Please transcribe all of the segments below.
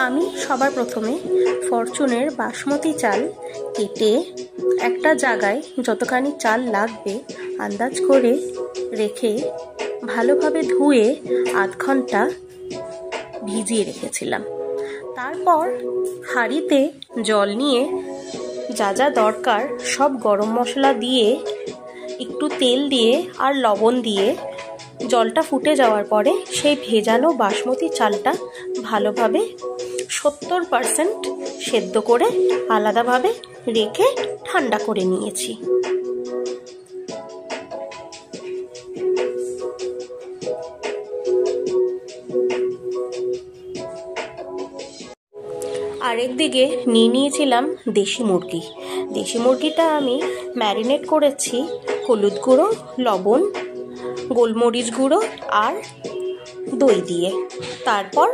আমি সবার প্রথমে ফরচুনের বাসমতি চাল কেটে একটা জায়গায় যতখানি চাল লাগবে আন্দাজ করে রেখে ভালোভাবে ধুয়ে আধ ঘন্টা ভিজিয়ে রেখেছিলাম। তারপর হাঁড়িতে জল নিয়ে যা যা দরকার সব গরম মশলা দিয়ে একটু তেল দিয়ে আর লবণ দিয়ে জলটা ফুটে যাওয়ার পরে সেই ভেজানো বাসমতি চালটা ভালোভাবে 70% সেদ্ধ করে আলাদাভাবে রেখে ঠান্ডা করে নিয়েছি। আরেকদিকে নিয়ে নিয়েছিলাম দেশি মুরগি। দেশি মুরগিটা আমি ম্যারিনেট করেছি হলুদ গুঁড়ো, লবণ, গোলমরিচ গুঁড়ো আর দই দিয়ে। তারপর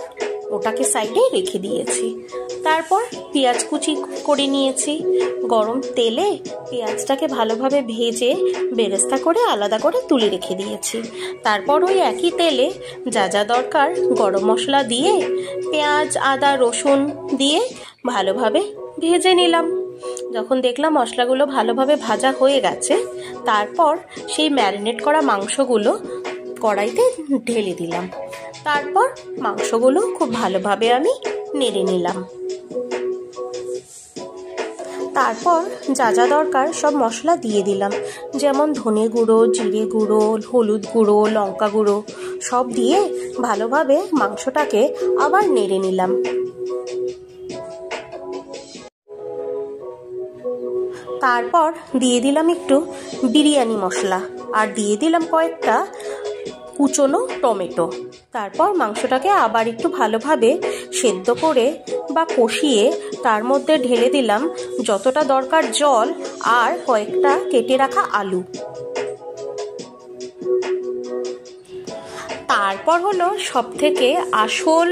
ওটাকে সাইডে রেখে দিয়েছি। তারপর পেঁয়াজ কুচি করে নিয়েছি। গরম তেলে পেঁয়াজটাকে ভালোভাবে ভেজে বেরেস্তা করে আলাদা করে তুলে রেখে দিয়েছি। তারপর ওই একই তেলে যা যা দরকার গরম মশলা দিয়ে পেঁয়াজ, আদা, রসুন দিয়ে ভালোভাবে ভেজে নিলাম। যখন দেখলাম মশলাগুলো ভালোভাবে ভাজা হয়ে গেছে, তারপর সেই ম্যারিনেট করা মাংসগুলো কড়াইতে ঢেলে দিলাম। তারপর মাংসগুলো খুব ভালোভাবে আমি নেড়ে নিলাম। তারপর যা যা দরকার সব মশলা দিয়ে দিলাম, যেমন ধনে গুঁড়ো, জিরে গুঁড়ো, হলুদ গুঁড়ো, লঙ্কা গুঁড়ো সব দিয়ে ভালোভাবে মাংসটাকে আবার নেড়ে নিলাম। তারপর দিয়ে দিলাম একটু বিরিয়ানি মশলা আর দিয়ে দিলাম কয়েকটা কুচনো টমেটো। তারপর মাংসটাকে আবার একটু ভালোভাবে সেদ্ধ করে বা কষিয়ে তার মধ্যে ঢেলে দিলাম যতটা দরকার জল আর কয়েকটা কেটে রাখা আলু। তারপর হলো সব থেকে আসল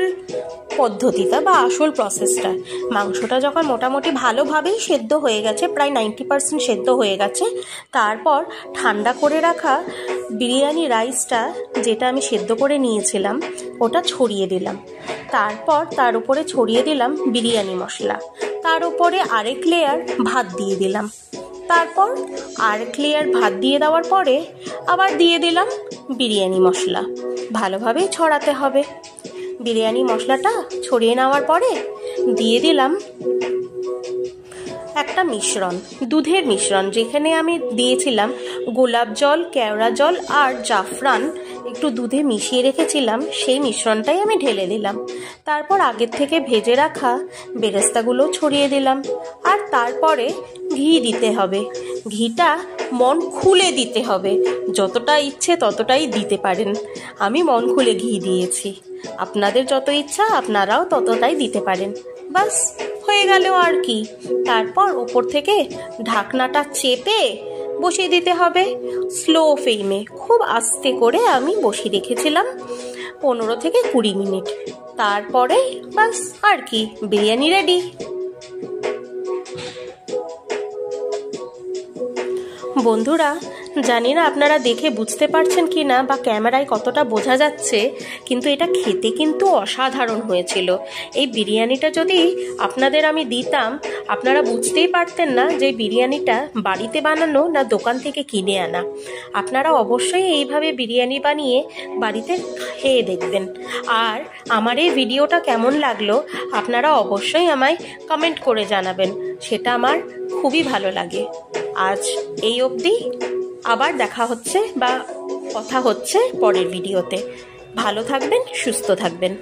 পদ্ধতিটা বা আসল প্রসেসটা। মাংসটা যখন মোটামুটি ভালোভাবেই সেদ্ধ হয়ে গেছে, প্রায় 90% সেদ্ধ হয়ে গেছে, তারপর ঠান্ডা করে রাখা বিরিয়ানি রাইসটা যেটা আমি সেদ্ধ করে নিয়েছিলাম ওটা ছড়িয়ে দিলাম। তারপর তার উপরে ছড়িয়ে দিলাম বিরিয়ানি মশলা। তার উপরে আরেক লেয়ার ভাত দিয়ে দিলাম। তারপর আরেক লেয়ার ভাত দিয়ে দেওয়ার পরে আবার দিয়ে দিলাম বিরিয়ানি মশলা। ভালোভাবে ছড়াতে হবে। বিরিয়ানি মশলাটা ছড়িয়ে নেওয়ার পরে দিয়ে দিলাম একটা মিশ্রণ, দুধের মিশ্রণ, যেখানে আমি দিয়েছিলাম গোলাপ জল, কেওড়া জল আর জাফরান একটু দুধে মিশিয়ে রেখেছিলাম, সেই মিশ্রণটাই আমি ঢেলে দিলাম। তারপর আগের থেকে ভেজে রাখা বেরেস্তাগুলো ছড়িয়ে দিলাম। আর তারপরে ঘি দিতে হবে। ঘিটা মন খুলে দিতে হবে, যতটা ইচ্ছে ততটাই দিতে পারেন। আমি মন খুলে ঘি দিয়েছি, আপনাদের যত ইচ্ছা আপনারাও ততটাই দিতে পারেন। বাস হয়ে গেল আর কি। তারপর ওপর থেকে ঢাকনাটা চেপে বসিয়ে দিতে হবে স্লো ফ্লেমে। খুব আস্তে করে আমি বসিয়ে রেখেছিলাম 15 থেকে 20 মিনিট। তারপরে বাস আর কি, বিরিয়ানি রেডি। বন্ধুরা, জানি না আপনারা দেখে বুঝতে পারছেন কি না বা ক্যামেরায় কতটা বোঝা যাচ্ছে, কিন্তু এটা খেতে কিন্তু অসাধারণ হয়েছিল। এই বিরিয়ানিটা যদি আপনাদের আমি দিতাম আপনারা বুঝতেই পারতেন না যে বিরিয়ানিটা বাড়িতে বানানো না দোকান থেকে কিনে আনা। আপনারা অবশ্যই এইভাবে বিরিয়ানি বানিয়ে বাড়িতে খেয়ে দেখবেন। আর আমার এই ভিডিওটা কেমন লাগলো আপনারা অবশ্যই আমায় কমেন্ট করে জানাবেন, সেটা আমার খুবই ভালো লাগে। আজ এই অবধি, আবার দেখা হচ্ছে বা কথা হচ্ছে পরের ভিডিওতে। ভালো থাকবেন, সুস্থ থাকবেন।